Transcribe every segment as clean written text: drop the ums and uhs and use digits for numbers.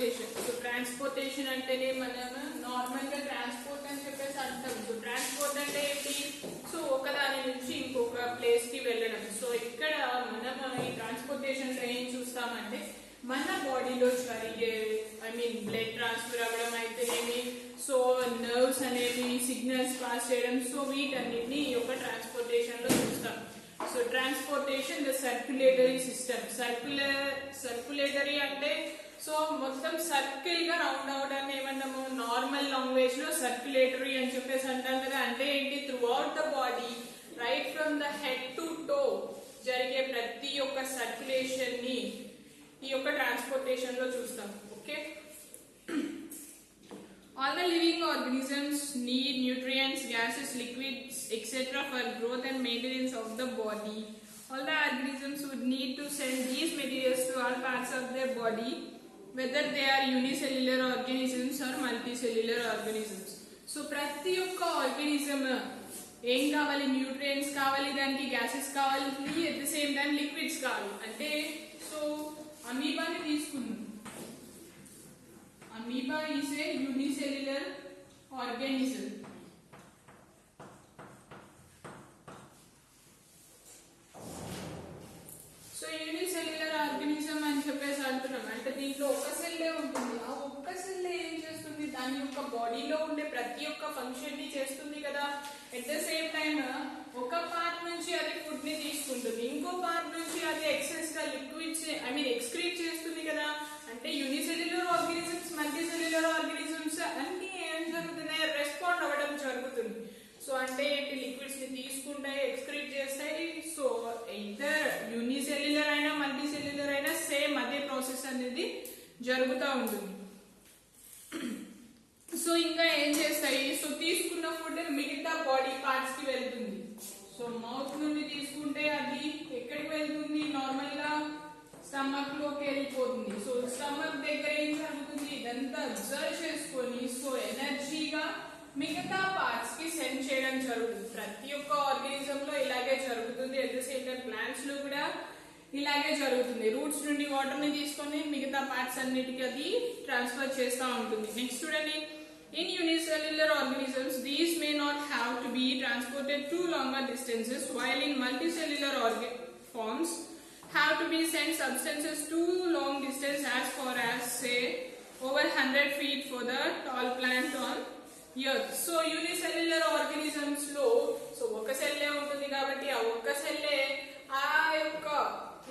Transportation. So transportation అంటేనే మనం normal గా ట్రాన్స్పోర్ట్ అని చెప్పేసి అంటాం. సో ట్రాన్స్పోర్ట్ అంటే ఏంటి? సో ఒకదాని నుంచి ఇంకొక ప్లేస్ కి వెళ్ళడం. సో ఇక్కడ మనం ఈ ట్రాన్స్పోర్టేషన్ లో ఏం చూస్తామంటే మన బాడీలో జరిగే బ్లడ్ ట్రాన్స్ఫర్ అవ్వడం అయితేనేమి, సో నర్వ్స్ అనేవి సిగ్నల్స్ పాస్ చేయడం, సో వీటన్నిటిని ఈ యొక్క ట్రాన్స్పోర్టేషన్ లో చూస్తాం. So transportation the circulatory system. Circulatory అంటే సో మొత్తం సర్కిల్ గా రౌండ్ అవడాన్ని ఏమన్నాము నార్మల్ లాంగ్వేజ్ లో సర్క్యులేటరీ అని చెప్పేసి అంటాం కదా. అంటే ఏంటి? Through out the body right from the head to toe జరిగే ప్రతి ఒక్క సర్క్యులేషన్ ని ఈ యొక్క ట్రాన్స్పోర్టేషన్ లో చూస్తాం. Okay, all the living organisms need nutrients, gases, liquids, etc. for growth and maintenance of the body. All the organisms would need to send these materials to all parts of their body, whether they are unicellular organisms or multicellular organisms. So ప్రతి ఒక్క organism ఏం కావాలి? Nutrients కావాలి, దానికి gases కావాలి, at the same time liquids కావాలి. అంటే so అమీబాని తీసుకున్నాం. Amoeba is a unicellular organism. So unicellular organism అని చెప్పేసి అంటున్నాం. అంటే దీంట్లో ఒక సెల్లే ఉంటుంది. ఆ ఒక్క సెల్లే ఏం చేస్తుంది? దాని యొక్క బాడీలో ఉండే ప్రతి ఒక్క ఫంక్షన్ ని చేస్తుంది కదా. ఎట్ ద సేమ్ టైమ్ ఒక పార్ట్ నుంచి అది ఫుడ్ ని తీసుకుంటుంది, ఇంకో పార్ట్ నుంచి అది ఎక్సెస్ గా లిక్విడ్స్ ఎక్స్క్రీట్ చేస్తుంది కదా. అంటే యూనిసెల్యులర్ ఆర్గానిజమ్స్, మల్టీసెల్యులర్ ఆర్గానిజమ్స్ అన్ని ఏం జరుగుతున్నాయి? రెస్పాండ్ అవ్వడం జరుగుతుంది. సో అంటే లిక్విడ్స్ ని తీసుకుంటాయి, ఎక్స్క్రీట్ చేస్తాయి. సో ఇద్దరు యూనిసెల్యులర్ అయినా మల్టీసెల్యులర్ అయినా సేమ్ అదే ప్రాసెస్ అనేది జరుగుతూ ఉంటుంది. సో ఇంకా ఏం చేస్తాయి? సో తీసుకున్న ఫుడ్ మిగతా బాడీ పార్ట్స్ కి వెళ్తుంది. సో మౌత్ నుండి తీసుకుంటే అది ఎక్కడికి వెళ్తుంది? నార్మల్ గా స్టమక్ లోకి వెళ్ళిపోతుంది. సో స్టమక్ దగ్గర ఏం జరుగుతుంది? ఇదంతా అబ్జర్వ్ చేసుకొని సో ఎనర్జీగా మిగతా పార్ట్స్ కి సెండ్ చేయడం జరుగుతుంది. ప్రతి ఒక్క ఆర్గానిజం లో ఇలాగే జరుగుతుంది. At the same time plants లో కూడా ఇలాగే జరుగుతుంది. రూట్స్ నుండి వాటర్ ని తీసుకొని మిగతా పార్ట్స్ అన్నిటికీ అది ట్రాన్స్ఫర్ చేస్తూ ఉంటుంది. నెక్స్ట్ చూడండి, in unicellular organisms these may not have to be transported to longer distances, while in multicellular forms have to be sent substances to long distance as far as say over 100 feet for the tall plant on earth. So unicellular organisms లో so ఒక సెల్లే ఉంటుంది కాబట్టి ఆ ఒక్క సెల్లే ఆ యొక్క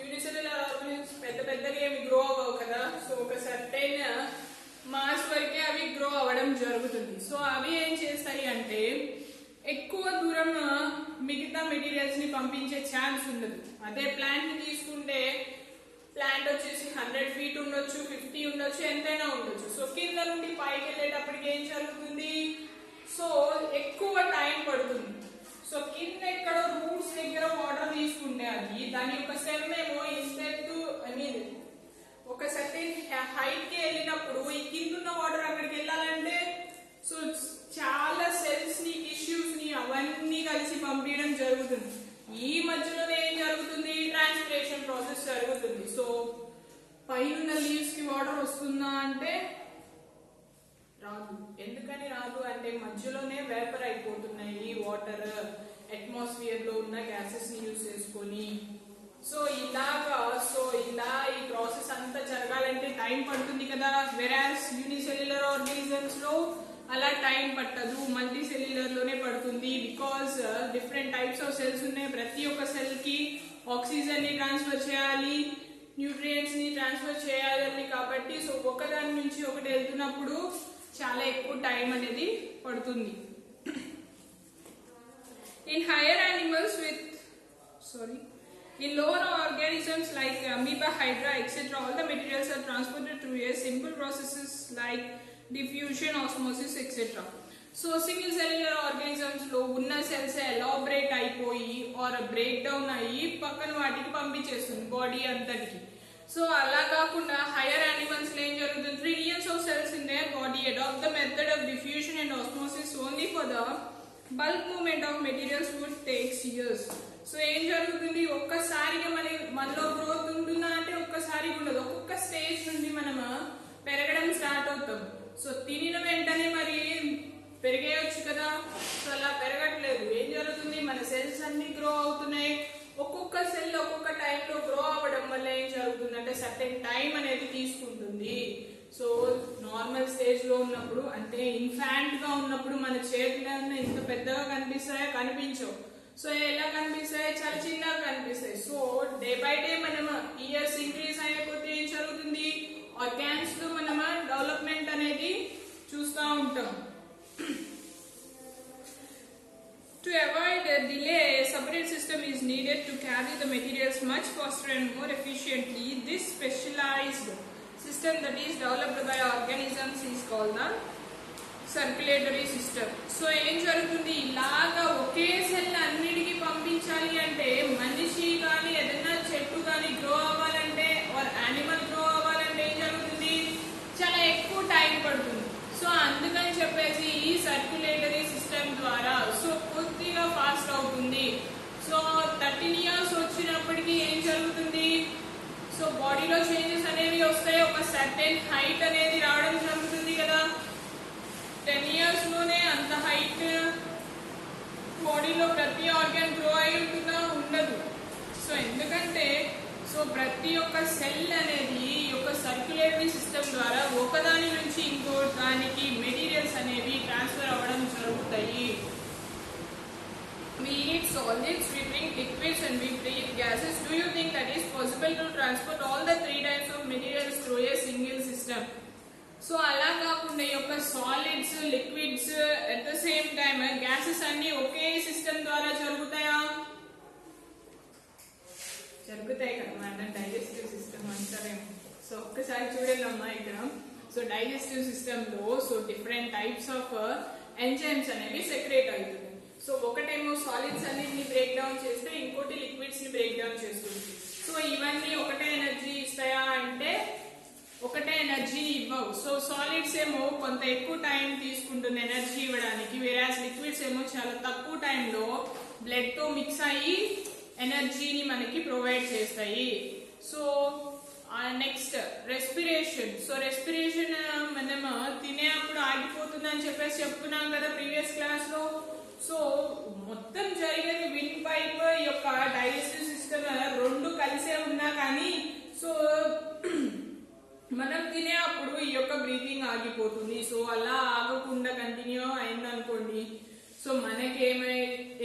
యూనిసెల్యులర్ ఆర్గానిజమ్స్ పెద్దగా ఏమి గ్రో అవ్వవు కదా. సో ఒక సర్టైన్ మాస్ వరకే అవి గ్రో అవ్వడం జరుగుతుంది. సో అవి ఏం చేస్తాయి అంటే ఎక్కువ దూరం మిగతా మెటీరియల్స్ ని పంపించే ఛాన్స్ ఉండదు. అదే ప్లాంట్ ని తీసుకుంటే ప్లాంట్ వచ్చేసి 100 feet ఉండొచ్చు, 50 ఉండొచ్చు, ఎంతైనా ఉండొచ్చు. సో కింద నుండి పైకి వెళ్ళేటప్పటికి ఏం జరుగుతుంది? సో ఎక్కువ టైం పడుతుంది. సో కింద ఎక్కడ రూట్స్ దగ్గర వాటర్ తీసుకుంటే అది దాని యొక్క స్టెమ్ ఏమో ఇన్స్టెడ్ ఒక సర్టెన్ హైట్ కి వెళ్ళినప్పుడు ఈ కింద ఉన్న వాటర్ అక్కడికి వెళ్ళాలంటే సో చాలా సెల్స్ ని, టిష్యూస్ ని అవన్నీ కలిసి పంపించడం జరుగుతుంది. ఈ మధ్యలోనే ఏం జరుగుతుంది? ట్రాన్స్పిరేషన్ ప్రాసెస్ జరుగుతుంది. సో పైన లీవ్స్ కి వాటర్ వస్తుందా అంటే రాదు. ఎందుకని రాదు అంటే మధ్యలోనే వేపర్ అయిపోతున్నాయి వాటర్ అట్మాస్ఫియర్ లో ఉన్న గ్యాసెస్ ని యూజ్ చేసుకొని. సో ఇలా ఈ ప్రాసెస్ అంతా జరగాలంటే టైం పడుతుంది కదా. వెరాస్ యూనిసెల్యులర్ ఆర్గానిజమ్స్ లో అలా టైం పట్టదు, మల్టీ సెల్యులర్ లోనే పడుతుంది. Because different types of cells ఉన్నాయి. ప్రతి ఒక్క సెల్ కి ఆక్సిజన్ ని ట్రాన్స్ఫర్ చేయాలి, న్యూట్రియంట్స్ ని ట్రాన్స్ఫర్ చేయాలి కాబట్టి సో ఒకదాని నుంచి ఒకటి వెళ్తున్నప్పుడు చాలా ఎక్కువ టైం అనేది పడుతుంది. In higher animals in lower organisms like amoeba, hydra, etc., all the materials are transported through a simple processes like diffusion, osmosis, etc. So single cellular organisms లో ఉన్న సెల్స్ ఎలాబరేట్ అయిపోయి ఆర్ బ్రేక్ డౌన్ అయ్యి పక్కన వాటికి పంపించేస్తుంది body అంతటికి. So అలా కాకుండా hire animals లో ఏం జరుగుతుంది? Trillions of cells in their body adapt the method of diffusion and osmosis only for the bulk movement of materials would takes years. సో ఏం జరుగుతుంది? ఒక్కసారిగా మనలో గ్రోత్ ఉంటుందా అంటే ఒక్కసారిగా ఉండదు. ఒక్కొక్క స్టేజ్ నుండి మనం పెరగడం సో తినిన వెంటనే మరి పెరిగేయచ్చు కదా. సో అలా పెరగట్లేదు. ఏం జరుగుతుంది, మన సెల్స్ అన్ని గ్రో అవుతున్నాయి. ఒక్కొక్క సెల్ ఒక్కొక్క టైంలో గ్రో అవ్వడం వల్ల ఏం జరుగుతుంది అంటే సర్టెన్ టైం అనేది తీసుకుంటుంది. సో నార్మల్ స్టేజ్ లో ఉన్నప్పుడు అంటే ఇన్ఫాంట్ గా ఉన్నప్పుడు మన చేతులన్నీ ఇంత పెద్దగా కనిపిస్తాయో కనిపించవు. సో ఎలా కనిపిస్తాయి, చాలా చిన్నగా కనిపిస్తాయి. సో డే బై డే మనం ఇయర్స్ ఇంక్రీజ్ అయ్యే కొద్దీ ఏం జరుగుతుంది, ఆర్గాన్స్ లో మనం డెవలప్మెంట్ అనేది చూస్తూ ఉంటాం. To avoid a delay, a separate system is needed to carry the materials much faster and more efficiently. This specialized system that is developed by organisms is called the circulatory system. So ఏం జరుగుతుంది, ఇలాగా ఒకే cell అన్నిటికీ పంపించాలి అంటే మనిషి కానీ ఏదైనా చెట్టు కానీ గ్రో అవ్వాలంటే ఆర్ యానిమల్ గ్రో అవ్వాలంటే ఏం జరుగుతుంది, చాలా ఎక్కువ టైం పడుతుంది. సో అందుకని చెప్పేసి ఈ సర్క్యులేటరీ సిస్టమ్ ద్వారా సో కొద్దిగా ఫాస్ట్ అవుతుంది. సో 13 years వచ్చినప్పటికీ ఏం జరుగుతుంది, సో బాడీలో చేంజెస్ అనేవి వస్తాయి. ఒక సర్టెన్ హైట్ అనేది రావడం జరుగుతుంది కదా. 10 years లోనే అంత హైట్ బాడీలో ప్రతి ఆర్గాన్ గ్రో అయి ఉంటుందా, ఉండదు. సో ఎందుకంటే సో ప్రతి ఒక్క సెల్ అనేది ఈ యొక్క సర్క్యులేటరీ సిస్టమ్ ద్వారా ఒకదాని నుంచి ఇంకో దానికి మెటీరియల్స్ అనేవి ట్రాన్స్ఫర్ అవ్వడం జరుగుతాయి. We eat solids, we drink liquids and we breathe gases. Do you think that is possible to transport all the 3 types of materials through a single system? So అలా కాకుండా ఈ యొక్క solids, liquids at the same time gases అన్ని ఒకే system ద్వారా జరుగుతాయా? జరుగుతాయి కదా, మన డైజెస్టివ్ సిస్టమ్ అంటారేమో. సో ఒక్కసారి చూడండి అమ్మా ఇక్కడ. సో డైజెస్టివ్ సిస్టమ్ లో so different types of enzymes అనేవి సెక్రేట్ అవుతుంది. సో ఒకటేమో సాలిడ్స్ అన్నిటిని బ్రేక్ డౌన్ చేస్తే ఇంకోటి లిక్విడ్స్ ని బ్రేక్ డౌన్ చేస్తుంది. సో ఇవన్నీ ఒకటే ఎనర్జీ ఇస్తాయా అంటే ఒకటే ఎనర్జీ ఇవ్వవు. సో సాలిడ్స్ ఏమో కొంత ఎక్కువ టైం తీసుకుంటుంది ఎనర్జీ ఇవ్వడానికి, వేరాస్ లిక్విడ్స్ ఏమో చాలా తక్కువ టైంలో బ్లడ్ తో మిక్స్ అయ్యి ఎనర్జీని మనకి ప్రొవైడ్ చేస్తాయి. So next respiration. So respiration మనం తినేప్పుడు ఆగిపోతుంది అని చెప్పేసి చెప్పుకున్నాం కదా ప్రీవియస్ క్లాస్ లో. సో మొత్తం జరిగేది విండ్ పైప్ యొక్క డైజెస్టివ్ సిస్టమ్ రెండు కలిసే ఉన్నా కానీ సో మనం తినే అప్పుడు ఈ యొక్క బ్రీతింగ్ ఆగిపోతుంది. సో అలా ఆగకుండా కంటిన్యూ అయిందనుకోండి సో మనకి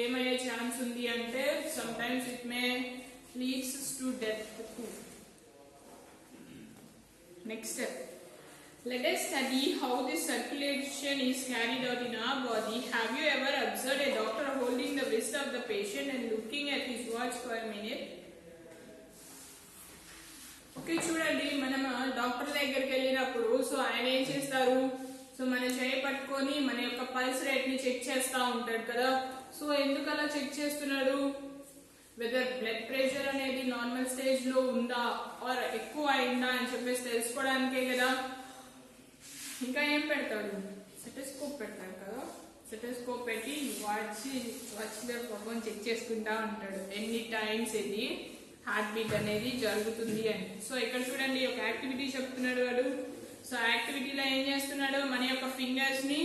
ఏమయ్యే ఛాన్స్ ఉంది అంటే some times it may leads to death. Next step, let us study how this circulation is carried out in our body. Have you ever observed a doctor holding the wrist of the patient and looking at his watch for a minute? Okay చూడండి, మనం doctor దగ్గరికి వెళ్ళినప్పుడు so ఆయన ఏం చేస్తారు, so మన చేయి పట్టుకొని మన యొక్క పల్స్ రేట్ ని చెక్ చేస్తా ఉంటాడు కదా. సో ఎందుకు అలా చెక్ చేస్తున్నాడు, వెదర్ బ్లడ్ ప్రెషర్ అనేది నార్మల్ స్టేజ్ లో ఉందా ఆర్ ఎక్కువ అయిందా అని చెప్పేసి తెలుసుకోవడానికే కదా. ఇంకా ఏం పెడతాడు, సెటోస్కోప్ పెడతాడు కదా. సెటోస్కోప్ పెట్టి వాచ్ లో పాపం చెక్ చేసుకుంటా ఉంటాడు ఎన్ని టైమ్స్ ఇది హార్ట్ బీట్ అనేది జరుగుతుంది అని. సో ఇక్కడ చూడండి ఒక యాక్టివిటీ చెప్తున్నాడు వాడు. సో యాక్టివిటీలో ఏం చేస్తున్నాడు, మన యొక్క ఫింగర్స్ ని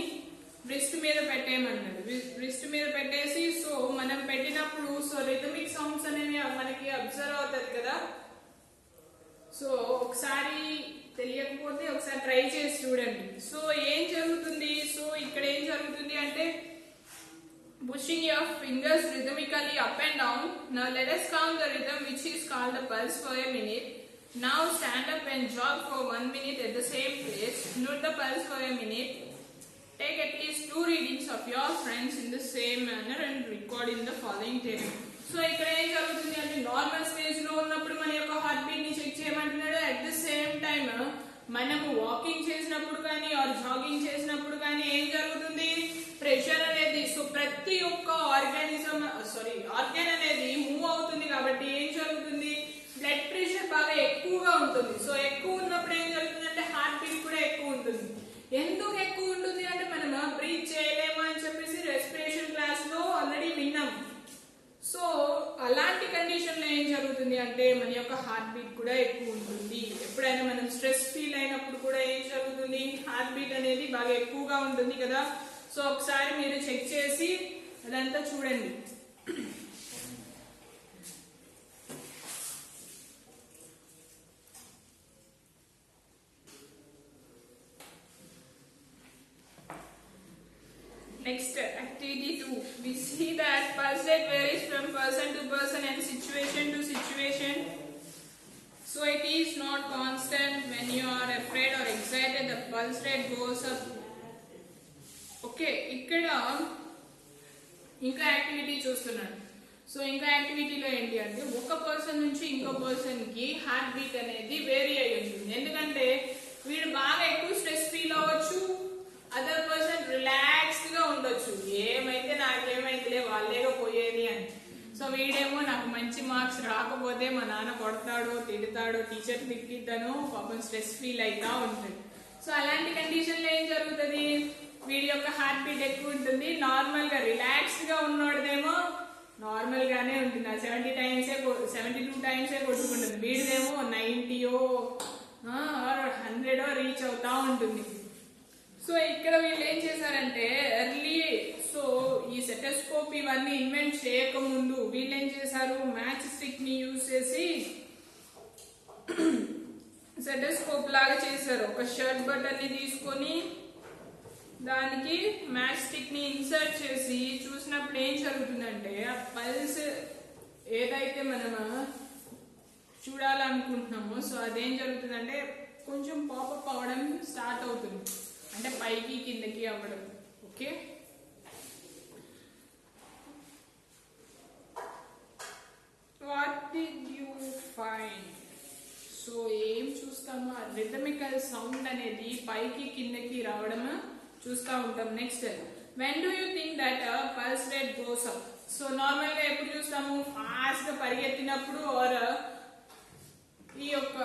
రిస్ట్ మీద పెట్టేయమన్నాడు. రిస్ట్ మీద పెట్టేసి సో మనం పెట్టినప్పుడు సో రిథమిక్ సౌండ్స్ అనేవి మనకి అబ్జర్వ్ అవుతుంది కదా. సో ఒకసారి తెలియకపోతే ఒకసారి ట్రై చేసి చూడండి. సో ఏం జరుగుతుంది, సో ఇక్కడ ఏం జరుగుతుంది అంటే pushing your fingers rhythmically up and down. Now let us count the rhythm which is called the pulse for a minute. Now stand up and jog for 1 minute at the same place. Note the pulse for a minute. Take at least 2 readings of your friends in the same manner and record in the following table. So ఇక్కడ ఏం జరుగుతుంది అంటే normal stage లో ఉన్నప్పుడు మన యొక్క heart beat ని check చేయమంటున్నాడు. అట్ ద సేమ్ టైమ్ మనము వాకింగ్ చేసినప్పుడు కానీ ఆర్ జాగింగ్ చేసినప్పుడు కానీ ఏం జరుగుతుంది, ప్రెషర్ అనేది సో ప్రతి ఒక్క ఆర్గాన్ అనేది మూవ్ అవుతుంది కాబట్టి ఏం జరుగుతుంది, బ్లడ్ ప్రెషర్ బాగా ఎక్కువగా ఉంటుంది. సో ఎక్కువ ఉన్నప్పుడు ఏం జరుగుతుంది అంటే హార్ట్ బీట్ కూడా ఎక్కువ ఉంటుంది. ఎందుకు ఎక్కువ ఉంటుంది అంటే మనం బ్రీత్ చేయలేము అని చెప్పేసి రెస్పిరేషన్ క్లాస్ లో ఆల్రెడీ విన్నాం. సో అలాంటి కండిషన్ లో ఏం జరుగుతుంది అంటే మన యొక్క హార్ట్ బీట్ కూడా ఎక్కువ ఉంటుంది. ఎప్పుడైనా మనం స్ట్రెస్ ఫీల్ అయినప్పుడు కూడా ఏం జరుగుతుంది, హార్ట్ బీట్ అనేది బాగా ఎక్కువగా ఉంటుంది కదా. సో ఒకసారి మీరు చెక్ చేసి అదంతా చూడండి. Next, activity 2. We see that pulse rate varies from person to person and situation to situation. So it is not constant. When you are afraid or excited, the pulse rate goes up. Okay, ఇక్కడ ఇంకా activity చూస్తున్నాడు. So ఇంకా యాక్టివిటీలో ఏంటి అంటే ఒక person నుంచి ఇంకో person కి హార్ట్ బీట్ అనేది వేరీ అయి ఉంటుంది. ఎందుకంటే వీడు బాగా ఎక్కువ స్ట్రెస్ ఫీల్ అవ్వచ్చు, అదర్ పర్సన్ రిలాక్స్డ్ గా ఉండొచ్చు, ఏమైతే నాకేమైతే వాళ్ళేగా పోయేది అని. సో వీడేమో నాకు మంచి మార్క్స్ రాకపోతే మా నాన్న కొడతాడో తిడతాడో, టీచర్ తిట్టిద్దానో పాపం స్ట్రెస్ ఫీల్ అవుతా ఉంటుంది. సో అలాంటి కండిషన్ లో ఏం జరుగుతుంది, వీడి యొక్క హార్ట్ బీట్ ఎక్కువ ఉంటుంది. నార్మల్ గా రిలాక్స్డ్ గా ఉన్నోడదేమో నార్మల్ గానే ఉంటుంది, 72 టైమ్సే కొట్టుకుంటుంది. వీడిదేమో 90 ఆర్ 100 రీచ్ అవుతా ఉంటుంది. సో ఇక్కడ వీళ్ళు ఏం చేశారంటే ఎర్లీ, సో ఈ సెటోస్కోప్ ఇవన్నీ ఇన్వెంట్ చేయకముందు వీళ్ళు ఏం చేశారు, మ్యాచ్ స్టిక్ ని యూజ్ చేసి సెటోస్కోప్ లాగా చేశారు. ఒక షర్ట్ బటన్ ని తీసుకొని దానికి మ్యాచ్ స్టిక్ ని ఇన్సర్ట్ చేసి చూసినప్పుడు ఏం జరుగుతుందంటే ఆ పల్స్ ఏదైతే మనం చూడాలనుకుంటున్నామో సో అదేం జరుగుతుందంటే కొంచెం పాపప్ అవ్వడం స్టార్ట్ అవుతుంది, అంటే పైకి కిందకి అవ్వడం. Okay, what did you find? So ఏం చూస్తామో రిథమికల్ సౌండ్ అనేది పైకి కిందకి రావడం చూస్తూ ఉంటాం. Next, when do you think that pulse rate goes up? So normal గా ఎప్పుడు చూస్తాము, ఫాస్ట్ గా పరిగెత్తినప్పుడు ఆర్ ఈ యొక్క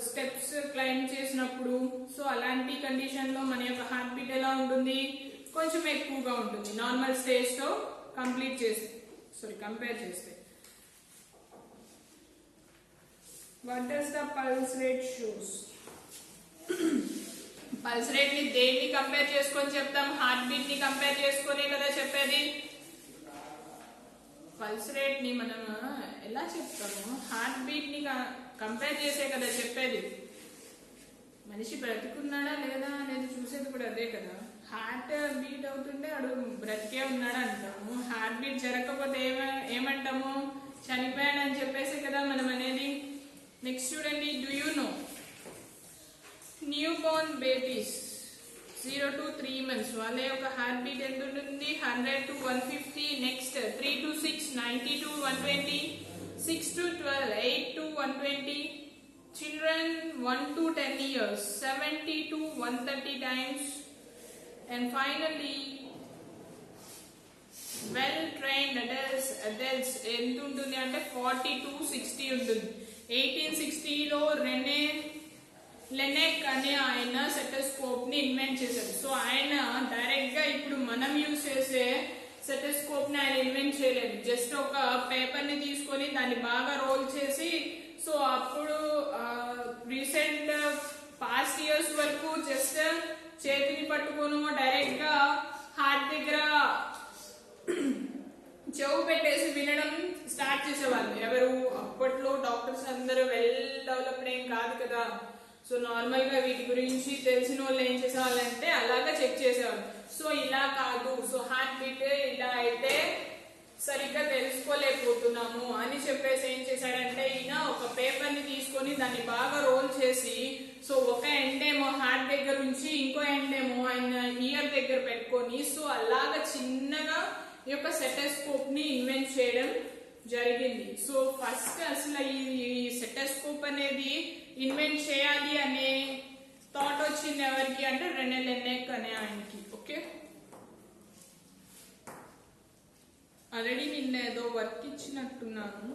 స్టెప్స్ క్లైంబ్ చేసినప్పుడు. సో అలాంటి కండిషన్ లో మన యొక్క హార్ట్ బీట్ ఎలా ఉంటుంది, కొంచెం ఎక్కువగా ఉంటుంది నార్మల్ స్టేజ్ తో కంపేర్ చేస్తే. What does the pulse rate shows? Pulse rate ని దేన్ని కంపేర్ చేసుకొని చెప్తాం, హార్ట్ బీట్ ని కంపేర్ చేసుకునే కదా చెప్పేది. పల్స్ రేట్ ని మనం ఎలా చెప్తాము, హార్ట్ బీట్ ని కంపేర్ చేసే కదా చెప్పేది. మనిషి బ్రతికున్నాడా లేదా అనేది చూసేది కూడా అదే కదా. హార్ట్ బీట్ అవుతుంటే అడు బ్రతికే ఉన్నాడా అంటాము, హార్ట్ బీట్ జరగకపోతే ఏమంటాము, చనిపోయాడని చెప్పేసి కదా మనం అనేది. నెక్స్ట్ చూడండి, do you know new Born babies 0 to 3 months వాళ్ళ యొక్క హార్ట్ బీట్ ఎంత ఉంటుంది, 100 to 150. Next 3 to 6 90 to 120, 6 to 12 8 to 120. Children 1 to 10 years 70 to 130 times. And finally well trained adults ఎంత ఉంటుంది అంటే 40 to 60 ఉంటుంది. 1860 లో లెనెక్ అనే ఆయన సెటోస్కోప్ ని ఇన్వెంట్ చేశారు. సో ఆయన డైరెక్ట్ గా ఇప్పుడు మనం యూజ్ చేసే సెటోస్కోప్ ని ఆయన ఇన్వెంట్ చేయలేదు, జస్ట్ ఒక పేపర్ ని తీసుకొని దాన్ని బాగా రోల్ చేసి, సో అప్పుడు రీసెంట్ పాస్ట్ ఇయర్స్ వరకు జస్ట్ చేతిని పట్టుకోను డైరెక్ట్ గా హార్ట్ దగ్గర చెవు పెట్టేసి వినడం స్టార్ట్ చేసేవాళ్ళు. ఎవరు అప్పట్లో డాక్టర్స్ అందరూ వెల్ డెవలప్డ్ ఏం కాదు కదా. సో నార్మల్ గా వీటి గురించి తెలిసిన వాళ్ళు ఏం చేసేవాళ్ళంటే అలాగా చెక్ చేసేవాళ్ళు. సో ఇలా కాదు, సో హార్ట్ బీట్ ఇలా అయితే సరిగ్గా తెలుసుకోలేకపోతున్నాము అని చెప్పేసి ఏం చేశాడంటే ఈయన ఒక పేపర్ ని తీసుకొని దాన్ని బాగా రోల్ చేసి, సో ఒక ఎండ్ ఏమో హార్ట్ దగ్గర నుంచి ఇంకో ఎండ్ ఏమో ఆయన ఇయర్ దగ్గర పెట్టుకొని, సో అలాగా చిన్నగా ఈ యొక్క సెటోస్కోప్ ని ఇన్వెంట్ చేయడం జరిగింది. సో ఫస్ట్ అసలు ఈ సెటోస్కోప్ అనేది ఇన్వెంట్ చేయాలి అనే థాట్ వచ్చింది ఎవరికి అంటే రెనే లెనెక్ అనే ఆయనకి. ఓకే, ఆల్రెడీ నిన్న ఏదో వర్క్ ఇచ్చినట్టున్నాను,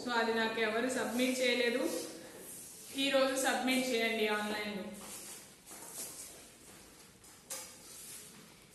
సో అది నాకు ఎవరు సబ్మిట్ చేయలేదు, ఈ రోజు సబ్మిట్ చేయండి ఆన్లైన్లో.